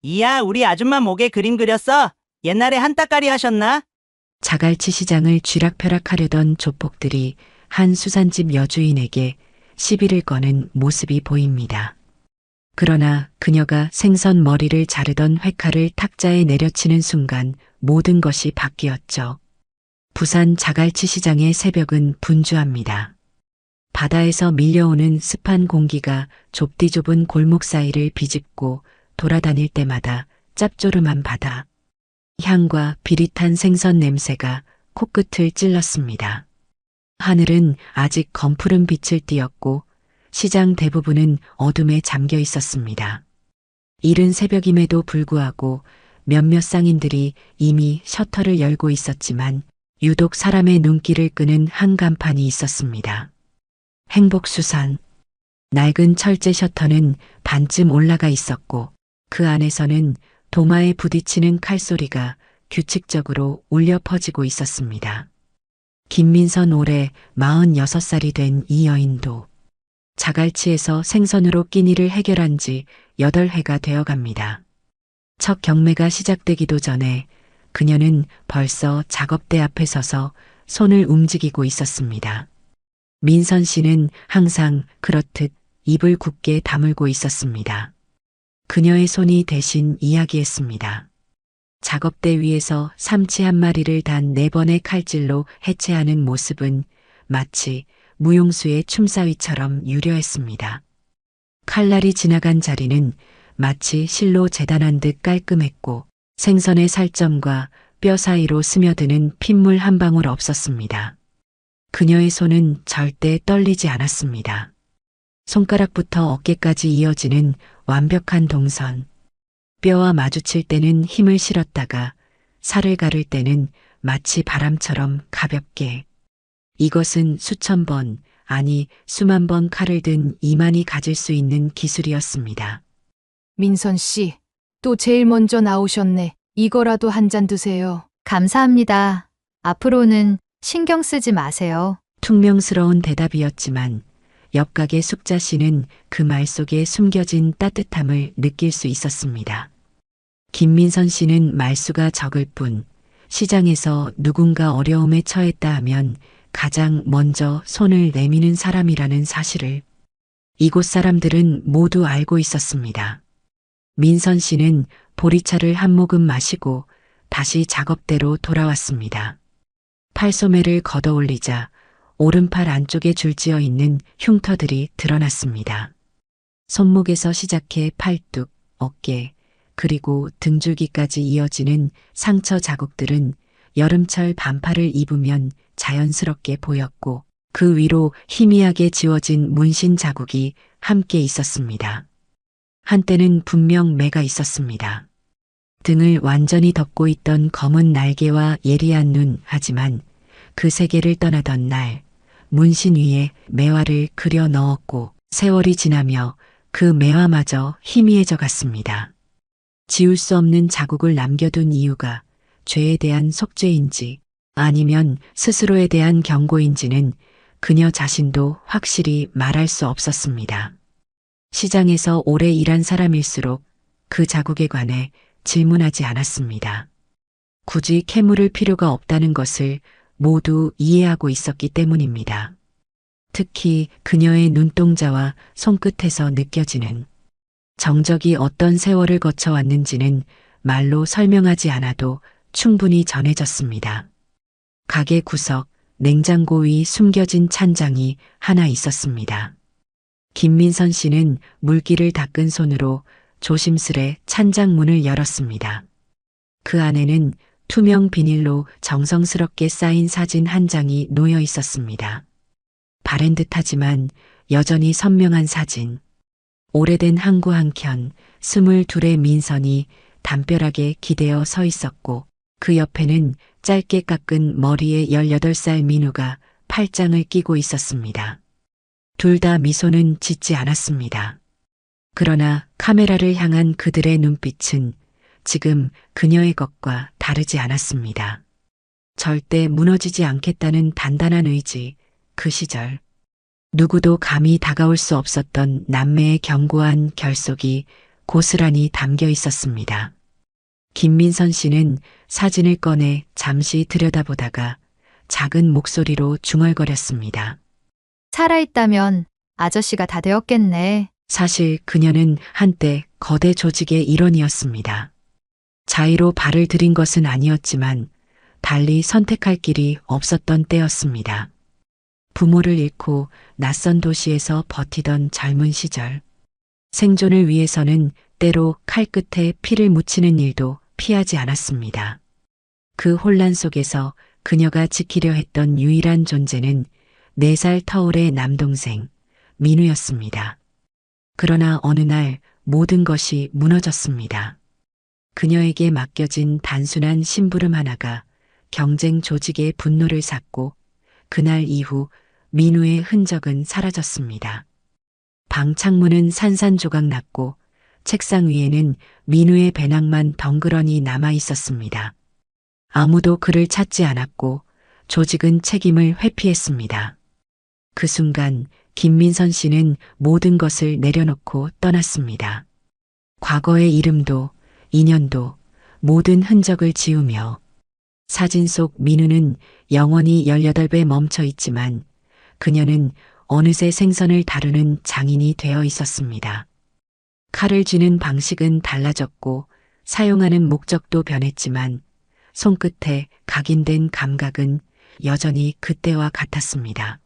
이야, 우리 아줌마 목에 그림 그렸어? 옛날에 한따까리 하셨나? 자갈치 시장을 쥐락펴락하려던 조폭들이 한 수산집 여주인에게 시비를 거는 모습이 보입니다. 그러나 그녀가 생선 머리를 자르던 회칼을 탁자에 내려치는 순간 모든 것이 바뀌었죠. 부산 자갈치 시장의 새벽은 분주합니다. 바다에서 밀려오는 습한 공기가 좁디 좁은 골목 사이를 비집고 돌아다닐 때마다 짭조름한 바다 향과 비릿한 생선 냄새가 코끝을 찔렀습니다. 하늘은 아직 검푸른 빛을 띠었고 시장 대부분은 어둠에 잠겨 있었습니다. 이른 새벽임에도 불구하고 몇몇 상인들이 이미 셔터를 열고 있었지만 유독 사람의 눈길을 끄는 한 간판이 있었습니다. 행복수산. 낡은 철제 셔터는 반쯤 올라가 있었고 그 안에서는 도마에 부딪히는 칼소리가 규칙적으로 울려 퍼지고 있었습니다. 김민선 올해 46살이 된 이 여인도 자갈치에서 생선으로 끼니를 해결한 지 8회가 되어갑니다. 첫 경매가 시작되기도 전에 그녀는 벌써 작업대 앞에 서서 손을 움직이고 있었습니다. 민선 씨는 항상 그렇듯 입을 굳게 다물고 있었습니다. 그녀의 손이 대신 이야기했습니다. 작업대 위에서 삼치 한 마리를 단 4번의 칼질로 해체하는 모습은 마치 무용수의 춤사위처럼 유려했습니다. 칼날이 지나간 자리는 마치 실로 재단한 듯 깔끔했고 생선의 살점과 뼈 사이로 스며드는 핏물 한 방울 없었습니다. 그녀의 손은 절대 떨리지 않았습니다. 손가락부터 어깨까지 이어지는 완벽한 동선. 뼈와 마주칠 때는 힘을 실었다가 살을 가를 때는 마치 바람처럼 가볍게. 이것은 수천 번, 아니 수만 번 칼을 든 이만이 가질 수 있는 기술이었습니다. 민선 씨, 또 제일 먼저 나오셨네. 이거라도 한 잔 드세요. 감사합니다. 앞으로는 신경 쓰지 마세요. 퉁명스러운 대답이었지만 옆 가게 숙자 씨는 그 말 속에 숨겨진 따뜻함을 느낄 수 있었습니다. 김민선 씨는 말수가 적을 뿐 시장에서 누군가 어려움에 처했다 하면 가장 먼저 손을 내미는 사람이라는 사실을 이곳 사람들은 모두 알고 있었습니다. 민선 씨는 보리차를 한 모금 마시고 다시 작업대로 돌아왔습니다. 팔소매를 걷어올리자 오른팔 안쪽에 줄지어 있는 흉터들이 드러났습니다. 손목에서 시작해 팔뚝, 어깨, 그리고 등줄기까지 이어지는 상처 자국들은 여름철 반팔을 입으면 자연스럽게 보였고 그 위로 희미하게 지워진 문신 자국이 함께 있었습니다. 한때는 분명 매가 있었습니다. 등을 완전히 덮고 있던 검은 날개와 예리한 눈, 하지만 그 세계를 떠나던 날 문신 위에 매화를 그려 넣었고 세월이 지나며 그 매화마저 희미해져 갔습니다. 지울 수 없는 자국을 남겨둔 이유가 죄에 대한 속죄인지 아니면 스스로에 대한 경고인지는 그녀 자신도 확실히 말할 수 없었습니다. 시장에서 오래 일한 사람일수록 그 자국에 관해 질문하지 않았습니다. 굳이 캐물을 필요가 없다는 것을 모두 이해하고 있었기 때문입니다. 특히 그녀의 눈동자와 손끝에서 느껴지는 정적이 어떤 세월을 거쳐왔는지는 말로 설명하지 않아도 충분히 전해졌습니다. 가게 구석, 냉장고 위 숨겨진 찬장이 하나 있었습니다. 김민선 씨는 물기를 닦은 손으로 조심스레 찬장 문을 열었습니다. 그 안에는 투명 비닐로 정성스럽게 쌓인 사진 한 장이 놓여 있었습니다. 바랜 듯하지만 여전히 선명한 사진. 오래된 항구 한 켠, 22의 민선이 담벼락에 기대어 서 있었고 그 옆에는 짧게 깎은 머리의 18살 민우가 팔짱을 끼고 있었습니다. 둘 다 미소는 짓지 않았습니다. 그러나 카메라를 향한 그들의 눈빛은 지금 그녀의 것과 다르지 않았습니다. 절대 무너지지 않겠다는 단단한 의지, 그 시절. 누구도 감히 다가올 수 없었던 남매의 견고한 결속이 고스란히 담겨 있었습니다. 김민선 씨는 사진을 꺼내 잠시 들여다보다가 작은 목소리로 중얼거렸습니다. 살아있다면 아저씨가 다 되었겠네. 사실 그녀는 한때 거대 조직의 일원이었습니다. 자의로 발을 들인 것은 아니었지만 달리 선택할 길이 없었던 때였습니다. 부모를 잃고 낯선 도시에서 버티던 젊은 시절. 생존을 위해서는 때로 칼끝에 피를 묻히는 일도 피하지 않았습니다. 그 혼란 속에서 그녀가 지키려 했던 유일한 존재는 4살 터울의 남동생 민우였습니다. 그러나 어느 날 모든 것이 무너졌습니다. 그녀에게 맡겨진 단순한 심부름 하나가 경쟁 조직의 분노를 샀고 그날 이후 민우의 흔적은 사라졌습니다. 방 창문은 산산조각 났고 책상 위에는 민우의 배낭만 덩그러니 남아 있었습니다. 아무도 그를 찾지 않았고 조직은 책임을 회피했습니다. 그 순간 김민선 씨는 모든 것을 내려놓고 떠났습니다. 과거의 이름도 인연도 모든 흔적을 지우며 사진 속 민우는 영원히 18배 멈춰 있지만 그녀는 어느새 생선을 다루는 장인이 되어 있었습니다. 칼을 쥐는 방식은 달라졌고 사용하는 목적도 변했지만 손끝에 각인된 감각은 여전히 그때와 같았습니다.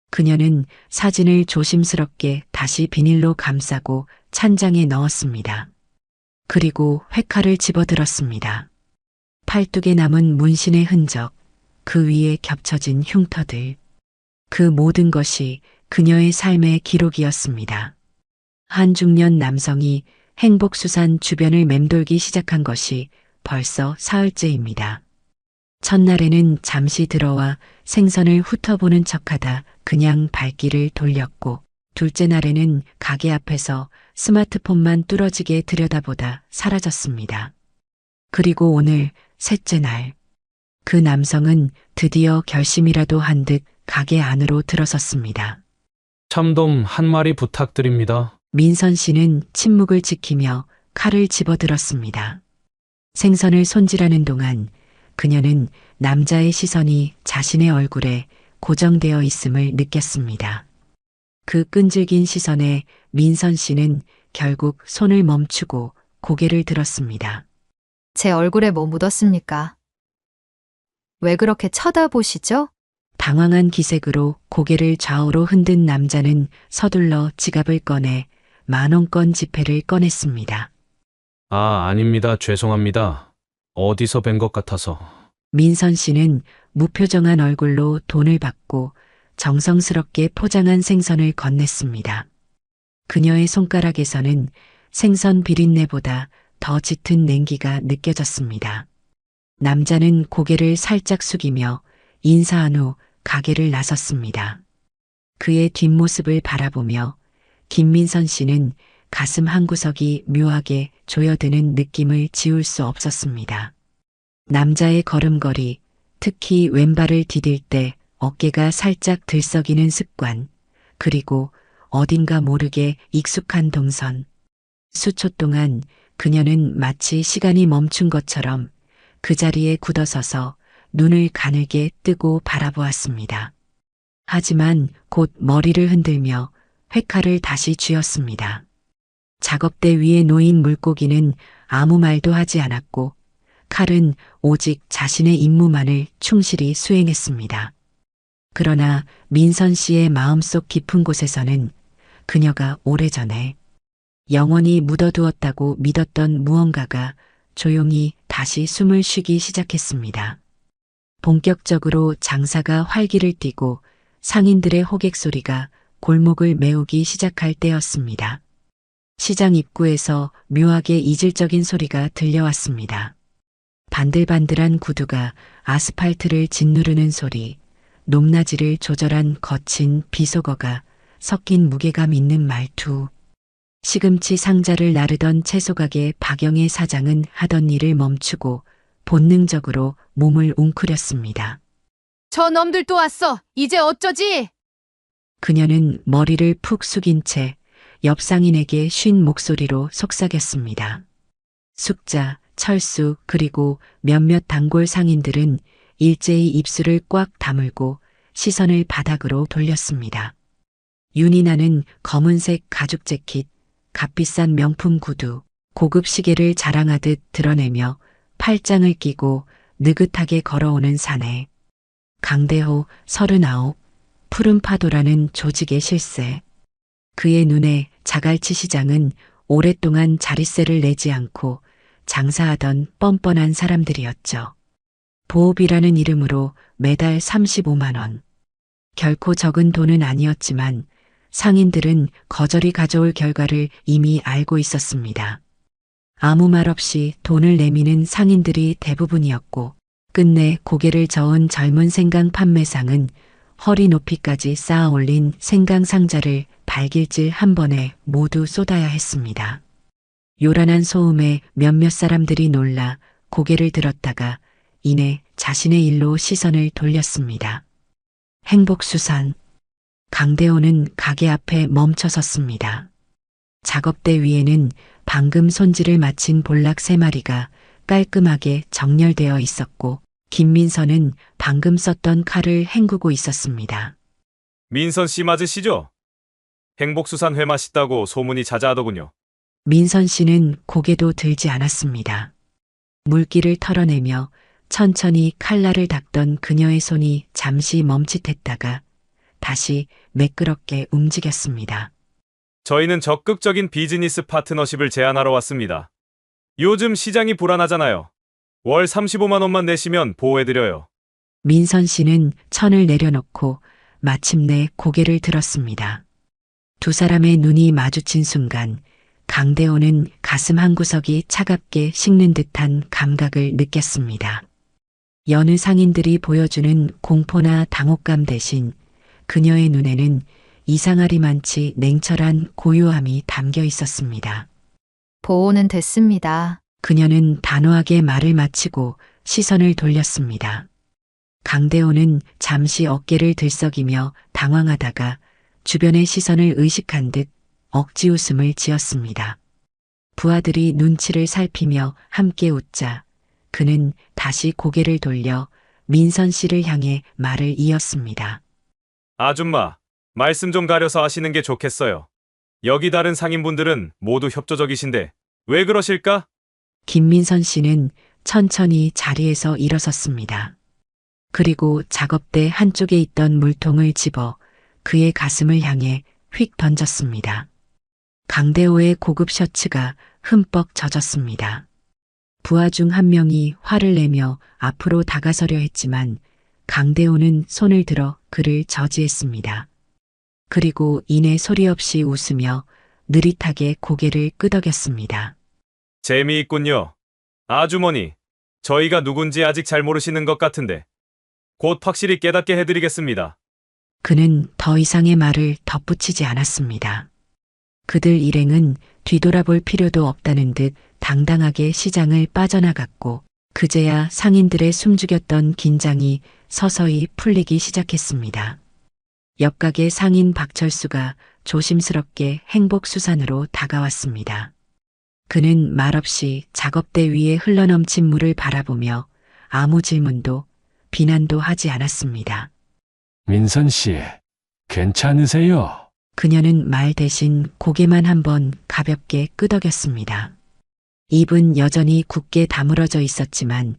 그녀는 사진을 조심스럽게 다시 비닐로 감싸고 찬장에 넣었습니다. 그리고 회칼을 집어들었습니다. 팔뚝에 남은 문신의 흔적, 그 위에 겹쳐진 흉터들. 그 모든 것이 그녀의 삶의 기록이었습니다. 한 중년 남성이 행복수산 주변을 맴돌기 시작한 것이 벌써 사흘째입니다. 첫날에는 잠시 들어와 생선을 훑어보는 척하다 그냥 발길을 돌렸고 둘째 날에는 가게 앞에서 스마트폰만 뚫어지게 들여다보다 사라졌습니다. 그리고 오늘 셋째 날, 그 남성은 드디어 결심이라도 한 듯 가게 안으로 들어섰습니다. 참돔 한 마리 부탁드립니다. 민선 씨는 침묵을 지키며 칼을 집어들었습니다. 생선을 손질하는 동안 그녀는 남자의 시선이 자신의 얼굴에 고정되어 있음을 느꼈습니다. 그 끈질긴 시선에 민선 씨는 결국 손을 멈추고 고개를 들었습니다. 제 얼굴에 뭐 묻었습니까? 왜 그렇게 쳐다보시죠? 당황한 기색으로 고개를 좌우로 흔든 남자는 서둘러 지갑을 꺼내 10,000원권 지폐를 꺼냈습니다. 아, 아닙니다. 죄송합니다. 어디서 뵌 것 같아서. 민선 씨는 무표정한 얼굴로 돈을 받고 정성스럽게 포장한 생선을 건넸습니다. 그녀의 손가락에서는 생선 비린내보다 더 짙은 냉기가 느껴졌습니다. 남자는 고개를 살짝 숙이며 인사한 후 가게를 나섰습니다. 그의 뒷모습을 바라보며 김민선 씨는 가슴 한구석이 묘하게 조여드는 느낌을 지울 수 없었습니다. 남자의 걸음걸이, 특히 왼발을 디딜 때 어깨가 살짝 들썩이는 습관, 그리고 어딘가 모르게 익숙한 동선. 수초 동안 그녀는 마치 시간이 멈춘 것처럼 그 자리에 굳어서서 눈을 가늘게 뜨고 바라보았습니다. 하지만 곧 머리를 흔들며 회칼을 다시 쥐었습니다. 작업대 위에 놓인 물고기는 아무 말도 하지 않았고 칼은 오직 자신의 임무만을 충실히 수행했습니다. 그러나 민선 씨의 마음속 깊은 곳에서는 그녀가 오래전에 영원히 묻어두었다고 믿었던 무언가가 조용히 다시 숨을 쉬기 시작했습니다. 본격적으로 장사가 활기를 띠고 상인들의 호객 소리가 골목을 메우기 시작할 때였습니다. 시장 입구에서 묘하게 이질적인 소리가 들려왔습니다. 반들반들한 구두가 아스팔트를 짓누르는 소리, 높낮이를 조절한 거친 비속어가 섞인 무게감 있는 말투. 시금치 상자를 나르던 채소가게 박영애 사장은 하던 일을 멈추고 본능적으로 몸을 웅크렸습니다. 저 놈들 또 왔어. 이제 어쩌지? 그녀는 머리를 푹 숙인 채 옆 상인에게 쉰 목소리로 속삭였습니다. 숙자, 철수, 그리고 몇몇 단골 상인들은 일제히 입술을 꽉 다물고 시선을 바닥으로 돌렸습니다. 윤이나는 검은색 가죽 재킷, 값비싼 명품 구두, 고급 시계를 자랑하듯 드러내며 팔짱을 끼고 느긋하게 걸어오는 사내. 강대호 39, 푸른 파도라는 조직의 실세. 그의 눈에 자갈치 시장은 오랫동안 자릿세를 내지 않고 장사하던 뻔뻔한 사람들이었죠. 보업이라는 이름으로 매달 35만 원. 결코 적은 돈은 아니었지만 상인들은 거절이 가져올 결과를 이미 알고 있었습니다. 아무 말 없이 돈을 내미는 상인들이 대부분이었고 끝내 고개를 저은 젊은 생강 판매상은 허리 높이까지 쌓아 올린 생강 상자를 발길질 한 번에 모두 쏟아야 했습니다. 요란한 소음에 몇몇 사람들이 놀라 고개를 들었다가 이내 자신의 일로 시선을 돌렸습니다. 행복수산. 강대호는 가게 앞에 멈춰 섰습니다. 작업대 위에는 방금 손질을 마친 볼락 3마리가 깔끔하게 정렬되어 있었고 김민선은 방금 썼던 칼을 헹구고 있었습니다. 민선 씨 맞으시죠? 행복수산 회 맛있다고 소문이 자자하더군요. 민선 씨는 고개도 들지 않았습니다. 물기를 털어내며 천천히 칼날을 닦던 그녀의 손이 잠시 멈칫했다가 다시 매끄럽게 움직였습니다. 저희는 적극적인 비즈니스 파트너십을 제안하러 왔습니다. 요즘 시장이 불안하잖아요. 월 35만 원만 내시면 보호해드려요. 민선 씨는 천을 내려놓고 마침내 고개를 들었습니다. 두 사람의 눈이 마주친 순간 강대호는 가슴 한구석이 차갑게 식는 듯한 감각을 느꼈습니다. 여느 상인들이 보여주는 공포나 당혹감 대신 그녀의 눈에는 이상하리만치 냉철한 고요함이 담겨 있었습니다. 보호는 됐습니다. 그녀는 단호하게 말을 마치고 시선을 돌렸습니다. 강대호는 잠시 어깨를 들썩이며 당황하다가 주변의 시선을 의식한 듯 억지 웃음을 지었습니다. 부하들이 눈치를 살피며 함께 웃자 그는 다시 고개를 돌려 민선 씨를 향해 말을 이었습니다. 아줌마, 말씀 좀 가려서 하시는 게 좋겠어요. 여기 다른 상인분들은 모두 협조적이신데 왜 그러실까? 김민선 씨는 천천히 자리에서 일어섰습니다. 그리고 작업대 한쪽에 있던 물통을 집어 그의 가슴을 향해 휙 던졌습니다. 강대호의 고급 셔츠가 흠뻑 젖었습니다. 부하 중 한 명이 화를 내며 앞으로 다가서려 했지만 강대호는 손을 들어 그를 저지했습니다. 그리고 이내 소리 없이 웃으며 느릿하게 고개를 끄덕였습니다. 재미있군요. 아주머니, 저희가 누군지 아직 잘 모르시는 것 같은데 곧 확실히 깨닫게 해드리겠습니다. 그는 더 이상의 말을 덧붙이지 않았습니다. 그들 일행은 뒤돌아볼 필요도 없다는 듯 당당하게 시장을 빠져나갔고 그제야 상인들의 숨죽였던 긴장이 서서히 풀리기 시작했습니다. 옆가게 상인 박철수가 조심스럽게 행복수산으로 다가왔습니다. 그는 말없이 작업대 위에 흘러넘친 물을 바라보며 아무 질문도 비난도 하지 않았습니다. 민선 씨, 괜찮으세요? 그녀는 말 대신 고개만 한번 가볍게 끄덕였습니다. 입은 여전히 굳게 다물어져 있었지만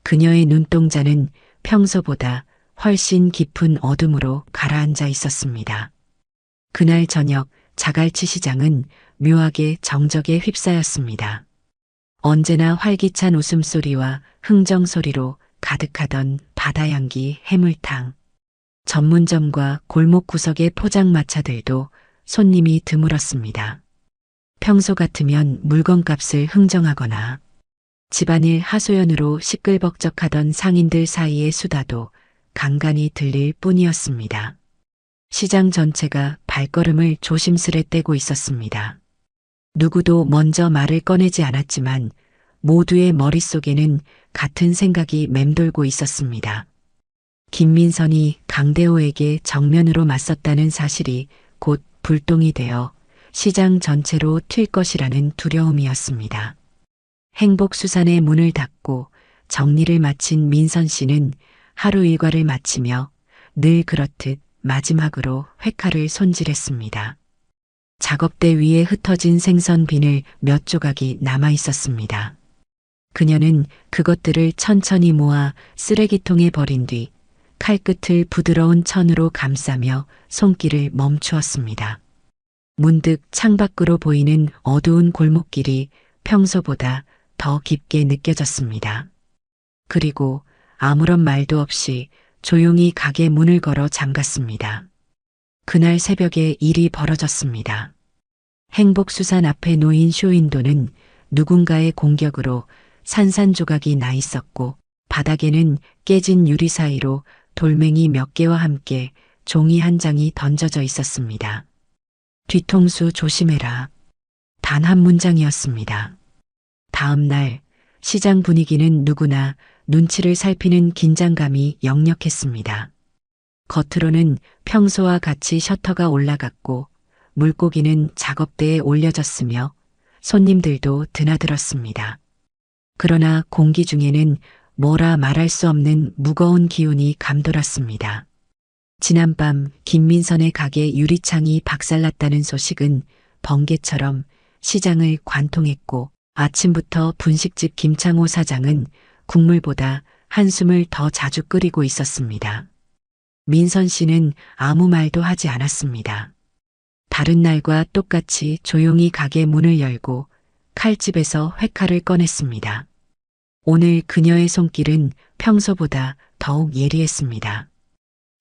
그녀의 눈동자는 평소보다 훨씬 깊은 어둠으로 가라앉아 있었습니다. 그날 저녁 자갈치 시장은 묘하게 정적에 휩싸였습니다. 언제나 활기찬 웃음소리와 흥정소리로 가득하던 바다향기 해물탕. 전문점과 골목 구석의 포장마차들도 손님이 드물었습니다. 평소 같으면 물건값을 흥정하거나 집안일 하소연으로 시끌벅적하던 상인들 사이의 수다도 간간히 들릴 뿐이었습니다. 시장 전체가 발걸음을 조심스레 떼고 있었습니다. 누구도 먼저 말을 꺼내지 않았지만 모두의 머릿속에는 같은 생각이 맴돌고 있었습니다. 김민선이 강대호에게 정면으로 맞섰다는 사실이 곧 불똥이 되어 시장 전체로 튈 것이라는 두려움이었습니다. 행복수산의 문을 닫고 정리를 마친 민선 씨는 하루 일과를 마치며 늘 그렇듯 마지막으로 회칼을 손질했습니다. 작업대 위에 흩어진 생선 비늘 몇 조각이 남아 있었습니다. 그녀는 그것들을 천천히 모아 쓰레기통에 버린 뒤 칼끝을 부드러운 천으로 감싸며 손길을 멈추었습니다. 문득 창밖으로 보이는 어두운 골목길이 평소보다 더 깊게 느껴졌습니다. 그리고 아무런 말도 없이 조용히 가게 문을 걸어 잠갔습니다. 그날 새벽에 일이 벌어졌습니다. 행복수산 앞에 놓인 쇼윈도는 누군가의 공격으로 산산조각이 나 있었고 바닥에는 깨진 유리 사이로 돌멩이 몇 개와 함께 종이 한 장이 던져져 있었습니다. 뒤통수 조심해라. 단 한 문장이었습니다. 다음 날 시장 분위기는 누구나 눈치를 살피는 긴장감이 역력했습니다. 겉으로는 평소와 같이 셔터가 올라갔고 물고기는 작업대에 올려졌으며 손님들도 드나들었습니다. 그러나 공기 중에는 뭐라 말할 수 없는 무거운 기운이 감돌았습니다. 지난밤 김민선의 가게 유리창이 박살났다는 소식은 번개처럼 시장을 관통했고 아침부터 분식집 김창호 사장은 국물보다 한숨을 더 자주 끓이고 있었습니다. 민선 씨는 아무 말도 하지 않았습니다. 다른 날과 똑같이 조용히 가게 문을 열고 칼집에서 회칼을 꺼냈습니다. 오늘 그녀의 손길은 평소보다 더욱 예리했습니다.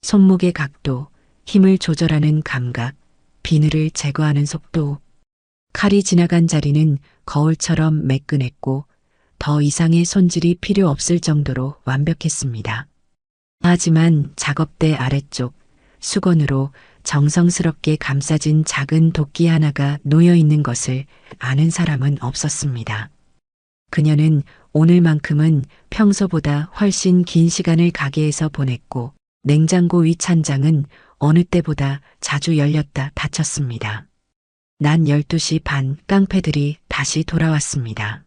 손목의 각도, 힘을 조절하는 감각, 비늘을 제거하는 속도. 칼이 지나간 자리는 거울처럼 매끈했고 더 이상의 손질이 필요 없을 정도로 완벽했습니다. 하지만 작업대 아래쪽 수건으로 정성스럽게 감싸진 작은 도끼 하나가 놓여 있는 것을 아는 사람은 없었습니다. 그녀는 오늘만큼은 평소보다 훨씬 긴 시간을 가게에서 보냈고 냉장고 위 찬장은 어느 때보다 자주 열렸다 닫혔습니다. 낮 12시 반 깡패들이 다시 돌아왔습니다.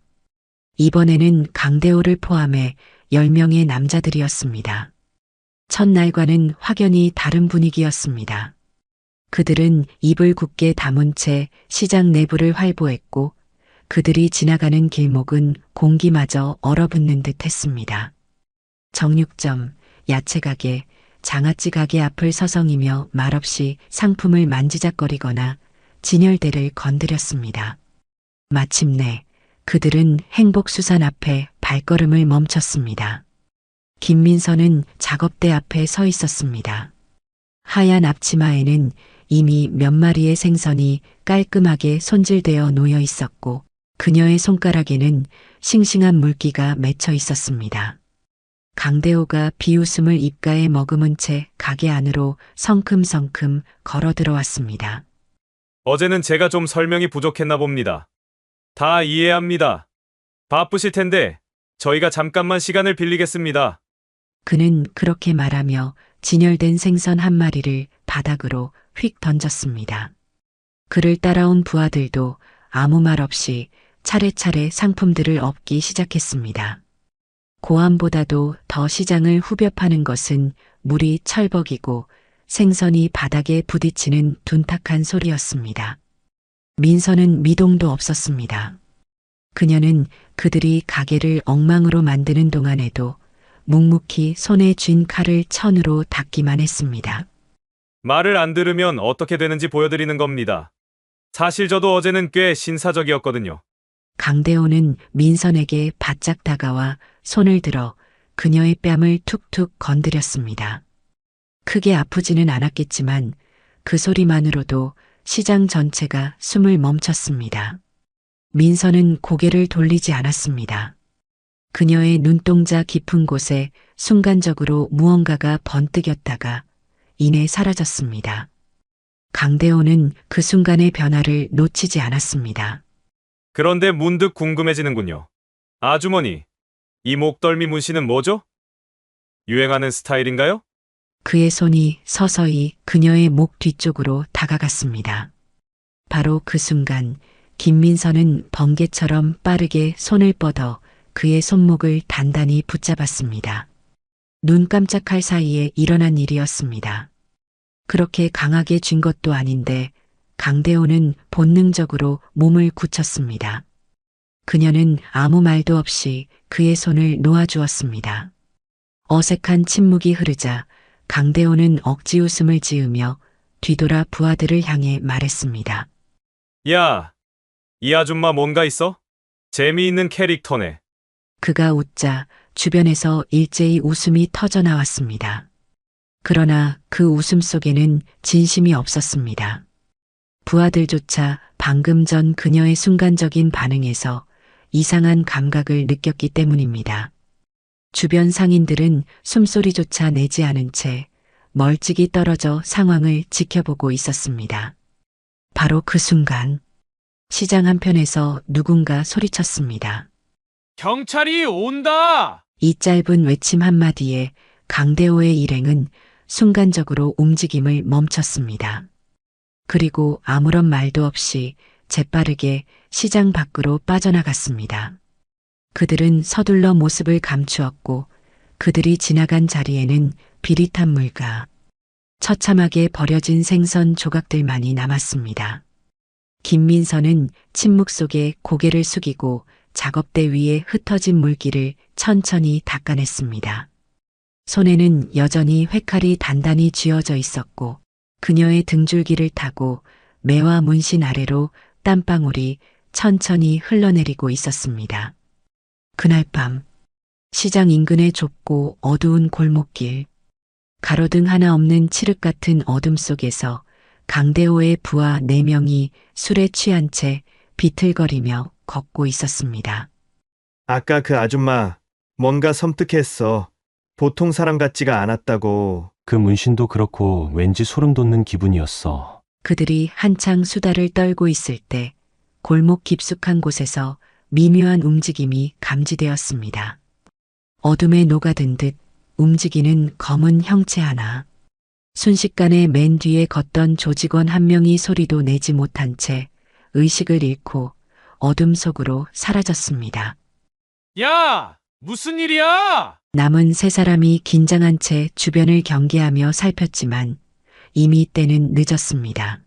이번에는 강대호를 포함해 10명의 남자들이었습니다. 첫날과는 확연히 다른 분위기였습니다. 그들은 입을 굳게 다문 채 시장 내부를 활보했고 그들이 지나가는 길목은 공기마저 얼어붙는 듯 했습니다. 정육점, 야채가게, 장아찌 가게 앞을 서성이며 말없이 상품을 만지작거리거나 진열대를 건드렸습니다. 마침내 그들은 행복수산 앞에 발걸음을 멈췄습니다. 김민선은 작업대 앞에 서 있었습니다. 하얀 앞치마에는 이미 몇 마리의 생선이 깔끔하게 손질되어 놓여 있었고 그녀의 손가락에는 싱싱한 물기가 맺혀 있었습니다. 강대호가 비웃음을 입가에 머금은 채 가게 안으로 성큼성큼 걸어 들어왔습니다. 어제는 제가 좀 설명이 부족했나 봅니다. 다 이해합니다. 바쁘실 텐데 저희가 잠깐만 시간을 빌리겠습니다. 그는 그렇게 말하며 진열된 생선 한 마리를 바닥으로 휙 던졌습니다. 그를 따라온 부하들도 아무 말 없이 차례차례 상품들을 엎기 시작했습니다. 고함보다도 더 시장을 후벼 파는 것은 물이 철벅이고 생선이 바닥에 부딪히는 둔탁한 소리였습니다. 민선은 미동도 없었습니다. 그녀는 그들이 가게를 엉망으로 만드는 동안에도 묵묵히 손에 쥔 칼을 천으로 닦기만 했습니다. 말을 안 들으면 어떻게 되는지 보여드리는 겁니다. 사실 저도 어제는 꽤 신사적이었거든요. 강대호는 민선에게 바짝 다가와 손을 들어 그녀의 뺨을 툭툭 건드렸습니다. 크게 아프지는 않았겠지만 그 소리만으로도 시장 전체가 숨을 멈췄습니다. 민선은 고개를 돌리지 않았습니다. 그녀의 눈동자 깊은 곳에 순간적으로 무언가가 번뜩였다가 이내 사라졌습니다. 강대호는 그 순간의 변화를 놓치지 않았습니다. 그런데 문득 궁금해지는군요. 아주머니, 이 목덜미 문신은 뭐죠? 유행하는 스타일인가요? 그의 손이 서서히 그녀의 목 뒤쪽으로 다가갔습니다. 바로 그 순간 김민선은 번개처럼 빠르게 손을 뻗어 그의 손목을 단단히 붙잡았습니다. 눈 깜짝할 사이에 일어난 일이었습니다. 그렇게 강하게 쥔 것도 아닌데 강대호는 본능적으로 몸을 굳혔습니다. 그녀는 아무 말도 없이 그의 손을 놓아주었습니다. 어색한 침묵이 흐르자 강대호는 억지 웃음을 지으며 뒤돌아 부하들을 향해 말했습니다. 야, 이 아줌마 뭔가 있어? 재미있는 캐릭터네. 그가 웃자 주변에서 일제히 웃음이 터져 나왔습니다. 그러나 그 웃음 속에는 진심이 없었습니다. 부하들조차 방금 전 그녀의 순간적인 반응에서 이상한 감각을 느꼈기 때문입니다. 주변 상인들은 숨소리조차 내지 않은 채 멀찍이 떨어져 상황을 지켜보고 있었습니다. 바로 그 순간 시장 한편에서 누군가 소리쳤습니다. 경찰이 온다! 이 짧은 외침 한마디에 강대호의 일행은 순간적으로 움직임을 멈췄습니다. 그리고 아무런 말도 없이 재빠르게 시장 밖으로 빠져나갔습니다. 그들은 서둘러 모습을 감추었고 그들이 지나간 자리에는 비릿한 물과 처참하게 버려진 생선 조각들만이 남았습니다. 김민선은 침묵 속에 고개를 숙이고 작업대 위에 흩어진 물기를 천천히 닦아냈습니다. 손에는 여전히 회칼이 단단히 쥐어져 있었고 그녀의 등줄기를 타고 매와 문신 아래로 땀방울이 천천히 흘러내리고 있었습니다. 그날 밤 시장 인근의 좁고 어두운 골목길, 가로등 하나 없는 칠흑 같은 어둠 속에서 강대호의 부하 4명이 술에 취한 채 비틀거리며 걷고 있었습니다. 아까 그 아줌마 뭔가 섬뜩했어. 보통 사람 같지가 않았다고. 그 문신도 그렇고 왠지 소름 돋는 기분이었어. 그들이 한창 수다를 떨고 있을 때 골목 깊숙한 곳에서 미묘한 움직임이 감지되었습니다. 어둠에 녹아든 듯 움직이는 검은 형체 하나. 순식간에 맨 뒤에 걷던 조직원 한 명이 소리도 내지 못한 채 의식을 잃고 어둠 속으로 사라졌습니다. 야! 무슨 일이야? 남은 3사람이 긴장한 채 주변을 경계하며 살폈지만 이미 때는 늦었습니다.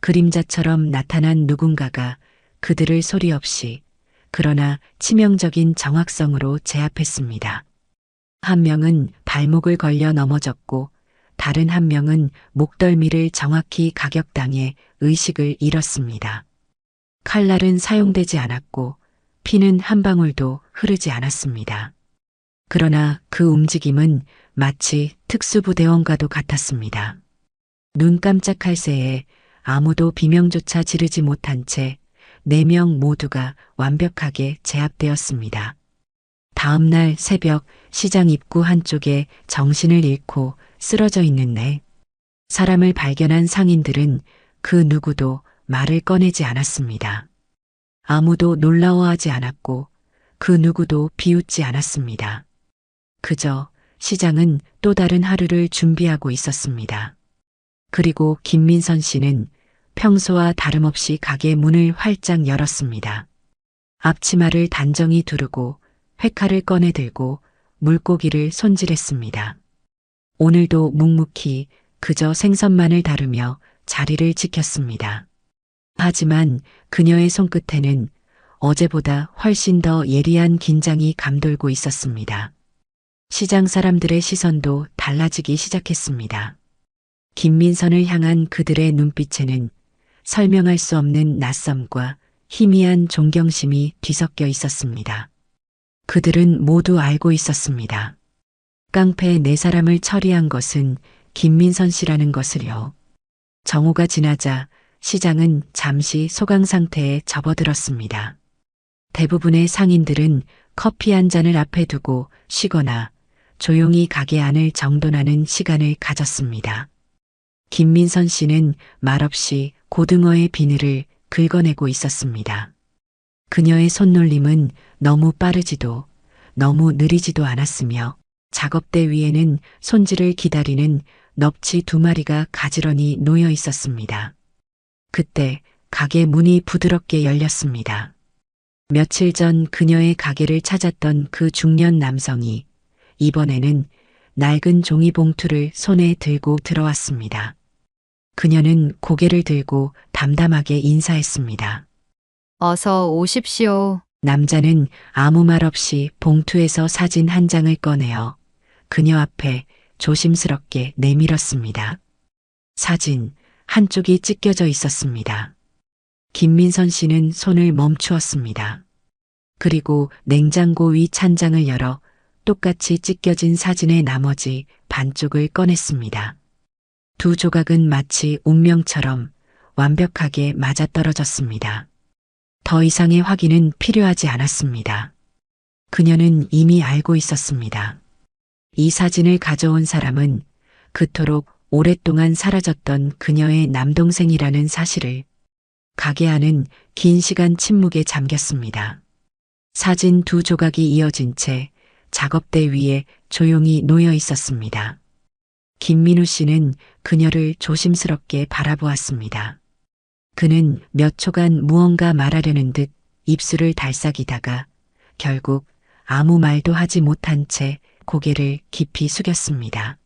그림자처럼 나타난 누군가가 그들을 소리 없이 그러나 치명적인 정확성으로 제압했습니다. 한 명은 발목을 걸려 넘어졌고 다른 한 명은 목덜미를 정확히 가격당해 의식을 잃었습니다. 칼날은 사용되지 않았고 피는 한 방울도 흐르지 않았습니다. 그러나 그 움직임은 마치 특수부대원과도 같았습니다. 눈 깜짝할 새에 아무도 비명조차 지르지 못한 채 4명 모두가 완벽하게 제압되었습니다. 다음 날 새벽 시장 입구 한쪽에 정신을 잃고 쓰러져 있는 4사람을 발견한 상인들은 그 누구도 말을 꺼내지 않았습니다. 아무도 놀라워하지 않았고 그 누구도 비웃지 않았습니다. 그저 시장은 또 다른 하루를 준비하고 있었습니다. 그리고 김민선 씨는 평소와 다름없이 가게 문을 활짝 열었습니다. 앞치마를 단정히 두르고 회칼을 꺼내 들고 물고기를 손질했습니다. 오늘도 묵묵히 그저 생선만을 다루며 자리를 지켰습니다. 하지만 그녀의 손끝에는 어제보다 훨씬 더 예리한 긴장이 감돌고 있었습니다. 시장 사람들의 시선도 달라지기 시작했습니다. 김민선을 향한 그들의 눈빛에는 설명할 수 없는 낯섦과 희미한 존경심이 뒤섞여 있었습니다. 그들은 모두 알고 있었습니다. 깡패 4사람을 처리한 것은 김민선 씨라는 것을요. 정오가 지나자 시장은 잠시 소강 상태에 접어들었습니다. 대부분의 상인들은 커피 한 잔을 앞에 두고 쉬거나 조용히 가게 안을 정돈하는 시간을 가졌습니다. 김민선 씨는 말없이 고등어의 비늘을 긁어내고 있었습니다. 그녀의 손놀림은 너무 빠르지도 너무 느리지도 않았으며 작업대 위에는 손질을 기다리는 넙치 2마리가 가지런히 놓여 있었습니다. 그때 가게 문이 부드럽게 열렸습니다. 며칠 전 그녀의 가게를 찾았던 그 중년 남성이 이번에는 낡은 종이봉투를 손에 들고 들어왔습니다. 그녀는 고개를 들고 담담하게 인사했습니다. 어서 오십시오. 남자는 아무 말 없이 봉투에서 사진 한 장을 꺼내어 그녀 앞에 조심스럽게 내밀었습니다. 사진 한쪽이 찢겨져 있었습니다. 김민선 씨는 손을 멈추었습니다. 그리고 냉장고 위 찬장을 열어 똑같이 찢겨진 사진의 나머지 반쪽을 꺼냈습니다. 두 조각은 마치 운명처럼 완벽하게 맞아떨어졌습니다. 더 이상의 확인은 필요하지 않았습니다. 그녀는 이미 알고 있었습니다. 이 사진을 가져온 사람은 그토록 오랫동안 사라졌던 그녀의 남동생이라는 사실을. 가게 안은 긴 시간 침묵에 잠겼습니다. 사진 두 조각이 이어진 채 작업대 위에 조용히 놓여 있었습니다. 김민우 씨는 그녀를 조심스럽게 바라보았습니다. 그는 몇 초간 무언가 말하려는 듯 입술을 달싹이다가 결국 아무 말도 하지 못한 채 고개를 깊이 숙였습니다.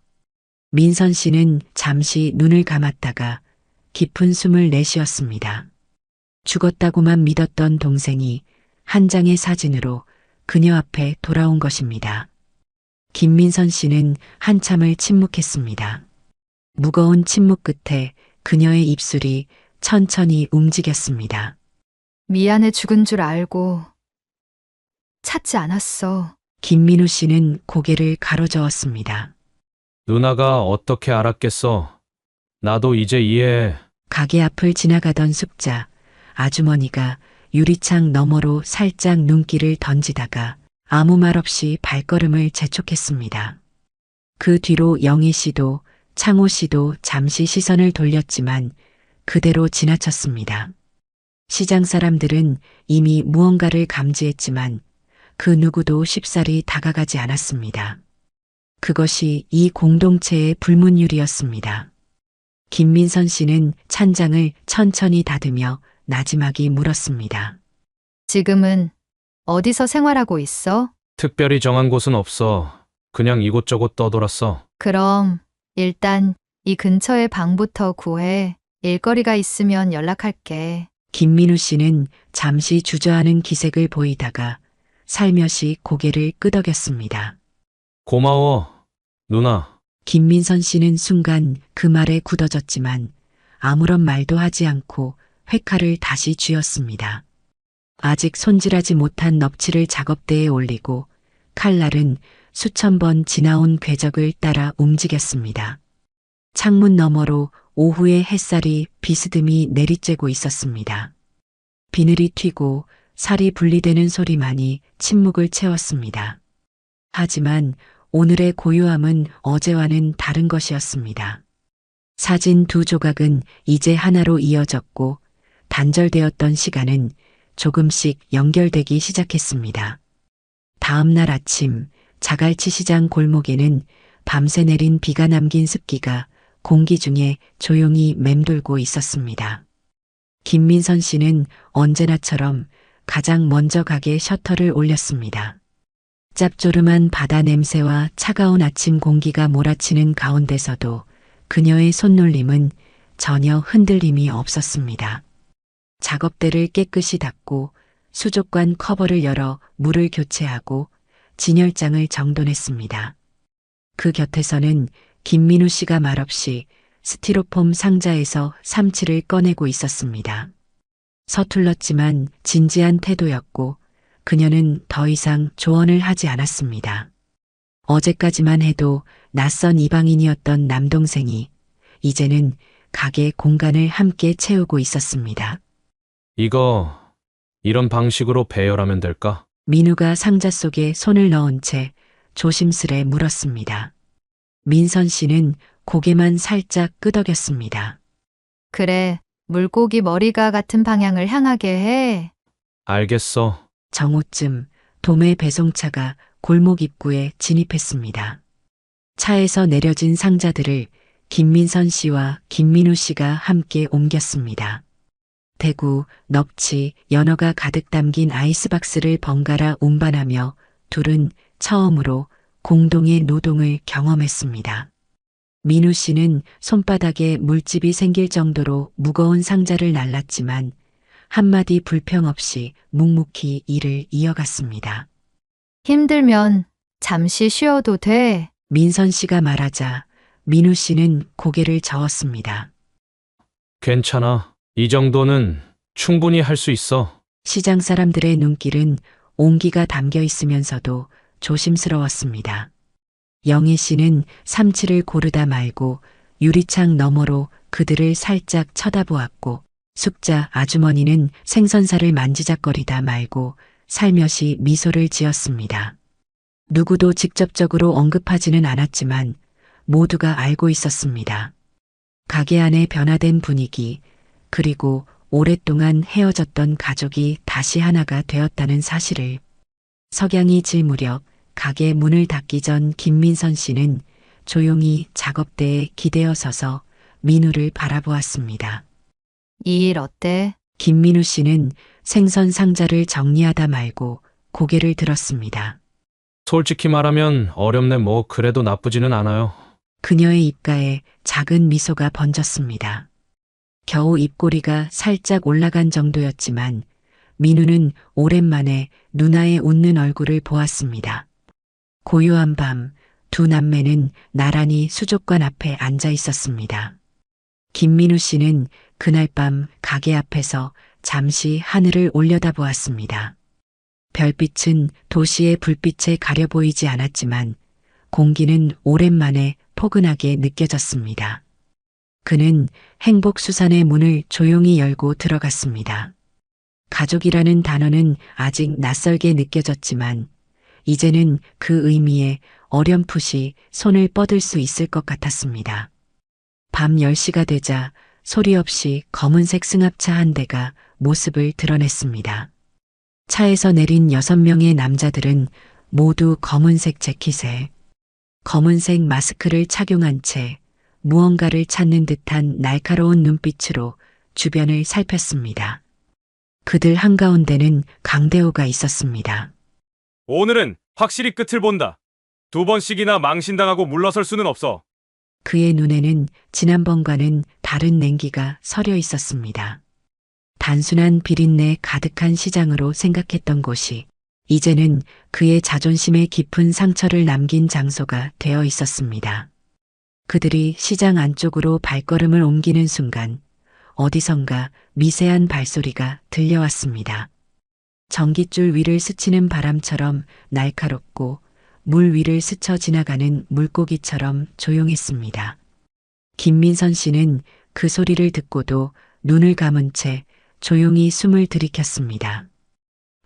민선 씨는 잠시 눈을 감았다가 깊은 숨을 내쉬었습니다. 죽었다고만 믿었던 동생이 한 장의 사진으로 그녀 앞에 돌아온 것입니다. 김민선 씨는 한참을 침묵했습니다. 무거운 침묵 끝에 그녀의 입술이 천천히 움직였습니다. 미안해 죽은 줄 알고 찾지 않았어. 김민우 씨는 고개를 가로저었습니다. 누나가 어떻게 알았겠어? 나도 이제 이해해. 가게 앞을 지나가던 숙자 아주머니가 유리창 너머로 살짝 눈길을 던지다가 아무 말 없이 발걸음을 재촉했습니다. 그 뒤로 영희 씨도 창호 씨도 잠시 시선을 돌렸지만 그대로 지나쳤습니다. 시장 사람들은 이미 무언가를 감지했지만 그 누구도 쉽사리 다가가지 않았습니다. 그것이 이 공동체의 불문율이었습니다. 김민선 씨는 찬장을 천천히 다듬며 나지막이 물었습니다. 지금은 어디서 생활하고 있어? 특별히 정한 곳은 없어. 그냥 이곳저곳 떠돌았어. 그럼 일단 이 근처에 방부터 구해. 일거리가 있으면 연락할게. 김민우 씨는 잠시 주저하는 기색을 보이다가 살며시 고개를 끄덕였습니다. 고마워, 누나. 김민선 씨는 순간 그 말에 굳어졌지만 아무런 말도 하지 않고 회칼을 다시 쥐었습니다. 아직 손질하지 못한 넙치를 작업대에 올리고 칼날은 수천 번 지나온 궤적을 따라 움직였습니다. 창문 너머로 오후의 햇살이 비스듬히 내리쬐고 있었습니다. 비늘이 튀고 살이 분리되는 소리만이 침묵을 채웠습니다. 하지만 오늘의 고요함은 어제와는 다른 것이었습니다. 사진 두 조각은 이제 하나로 이어졌고 단절되었던 시간은 조금씩 연결되기 시작했습니다. 다음 날 아침 자갈치 시장 골목에는 밤새 내린 비가 남긴 습기가 공기 중에 조용히 맴돌고 있었습니다. 김민선 씨는 언제나처럼 가장 먼저 가게 셔터를 올렸습니다. 짭조름한 바다 냄새와 차가운 아침 공기가 몰아치는 가운데서도 그녀의 손놀림은 전혀 흔들림이 없었습니다. 작업대를 깨끗이 닦고 수족관 커버를 열어 물을 교체하고 진열장을 정돈했습니다. 그 곁에서는 김민우 씨가 말없이 스티로폼 상자에서 삼치를 꺼내고 있었습니다. 서툴렀지만 진지한 태도였고 그녀는 더 이상 조언을 하지 않았습니다. 어제까지만 해도 낯선 이방인이었던 남동생이 이제는 가게 공간을 함께 채우고 있었습니다. 이런 방식으로 배열하면 될까? 민우가 상자 속에 손을 넣은 채 조심스레 물었습니다. 민선 씨는 고개만 살짝 끄덕였습니다. 그래, 물고기 머리가 같은 방향을 향하게 해. 알겠어. 정오쯤 도매 배송차가 골목 입구에 진입했습니다. 차에서 내려진 상자들을 김민선 씨와 김민우 씨가 함께 옮겼습니다. 대구, 넙치, 연어가 가득 담긴 아이스박스를 번갈아 운반하며 둘은 처음으로 공동의 노동을 경험했습니다. 민우 씨는 손바닥에 물집이 생길 정도로 무거운 상자를 날랐지만 한마디 불평 없이 묵묵히 일을 이어갔습니다. 힘들면 잠시 쉬어도 돼. 민선 씨가 말하자 민우 씨는 고개를 저었습니다. 괜찮아. 이 정도는 충분히 할 수 있어. 시장 사람들의 눈길은 온기가 담겨 있으면서도 조심스러웠습니다. 영애 씨는 삼치를 고르다 말고 유리창 너머로 그들을 살짝 쳐다보았고 숙자 아주머니는 생선살을 만지작거리다 말고 살며시 미소를 지었습니다. 누구도 직접적으로 언급하지는 않았지만 모두가 알고 있었습니다. 가게 안의 변화된 분위기, 그리고 오랫동안 헤어졌던 가족이 다시 하나가 되었다는 사실을. 석양이 질 무렵 가게 문을 닫기 전 김민선 씨는 조용히 작업대에 기대어 서서 민우를 바라보았습니다. 이 일 어때? 김민우 씨는 생선 상자를 정리하다 말고 고개를 들었습니다. 솔직히 말하면 어렵네. 뭐 그래도 나쁘지는 않아요. 그녀의 입가에 작은 미소가 번졌습니다. 겨우 입꼬리가 살짝 올라간 정도였지만 민우는 오랜만에 누나의 웃는 얼굴을 보았습니다. 고요한 밤, 두 남매는 나란히 수족관 앞에 앉아 있었습니다. 김민우 씨는 그날 밤 가게 앞에서 잠시 하늘을 올려다보았습니다. 별빛은 도시의 불빛에 가려 보이지 않았지만 공기는 오랜만에 포근하게 느껴졌습니다. 그는 행복수산의 문을 조용히 열고 들어갔습니다. 가족이라는 단어는 아직 낯설게 느껴졌지만 이제는 그 의미에 어렴풋이 손을 뻗을 수 있을 것 같았습니다. 밤 10시가 되자 소리 없이 검은색 승합차 한 대가 모습을 드러냈습니다. 차에서 내린 6명의 남자들은 모두 검은색 재킷에 검은색 마스크를 착용한 채 무언가를 찾는 듯한 날카로운 눈빛으로 주변을 살폈습니다. 그들 한가운데는 강대호가 있었습니다. 오늘은 확실히 끝을 본다. 2번씩이나 망신당하고 물러설 수는 없어. 그의 눈에는 지난번과는 다른 냉기가 서려 있었습니다. 단순한 비린내 가득한 시장으로 생각했던 곳이 이제는 그의 자존심에 깊은 상처를 남긴 장소가 되어 있었습니다. 그들이 시장 안쪽으로 발걸음을 옮기는 순간 어디선가 미세한 발소리가 들려왔습니다. 전깃줄 위를 스치는 바람처럼 날카롭고 물 위를 스쳐 지나가는 물고기처럼 조용했습니다. 김민선 씨는 그 소리를 듣고도 눈을 감은 채 조용히 숨을 들이켰습니다.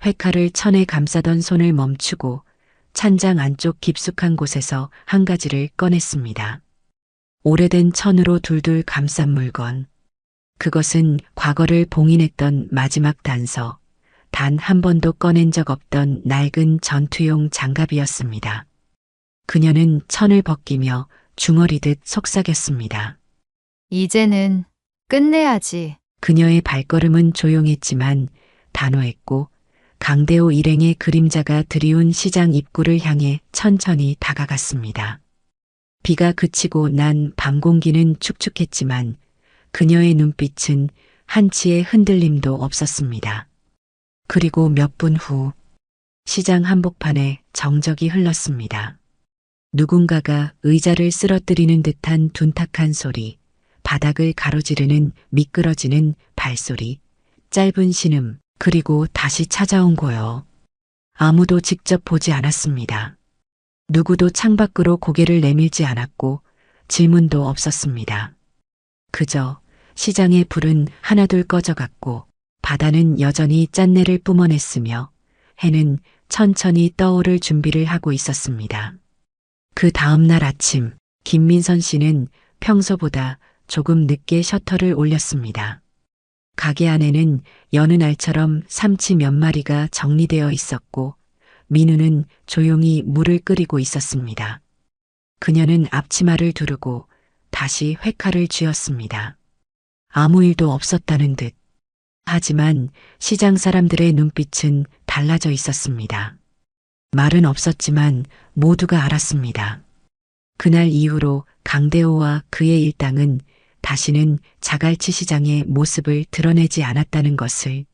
회칼을 천에 감싸던 손을 멈추고 찬장 안쪽 깊숙한 곳에서 한 가지를 꺼냈습니다. 오래된 천으로 둘둘 감싼 물건. 그것은 과거를 봉인했던 마지막 단서, 단 한 번도 꺼낸 적 없던 낡은 전투용 장갑이었습니다. 그녀는 천을 벗기며 중얼이듯 속삭였습니다. 이제는 끝내야지. 그녀의 발걸음은 조용했지만 단호했고 강대호 일행의 그림자가 드리운 시장 입구를 향해 천천히 다가갔습니다. 비가 그치고 난 밤 공기는 축축했지만 그녀의 눈빛은 한치의 흔들림도 없었습니다. 그리고 몇 분 후 시장 한복판에 정적이 흘렀습니다. 누군가가 의자를 쓰러뜨리는 듯한 둔탁한 소리, 바닥을 가로지르는 미끄러지는 발소리, 짧은 신음, 그리고 다시 찾아온 고요. 아무도 직접 보지 않았습니다. 누구도 창밖으로 고개를 내밀지 않았고 질문도 없었습니다. 그저 시장의 불은 하나둘 꺼져갔고 바다는 여전히 짠내를 뿜어냈으며 해는 천천히 떠오를 준비를 하고 있었습니다. 그 다음 날 아침 김민선 씨는 평소보다 조금 늦게 셔터를 올렸습니다. 가게 안에는 여느 날처럼 삼치 몇 마리가 정리되어 있었고 민우는 조용히 물을 끓이고 있었습니다. 그녀는 앞치마를 두르고 다시 회칼을 쥐었습니다. 아무 일도 없었다는 듯 하지만 시장 사람들의 눈빛은 달라져 있었습니다. 말은 없었지만 모두가 알았습니다. 그날 이후로 강대호와 그의 일당은 다시는 자갈치 시장의 모습을 드러내지 않았다는 것을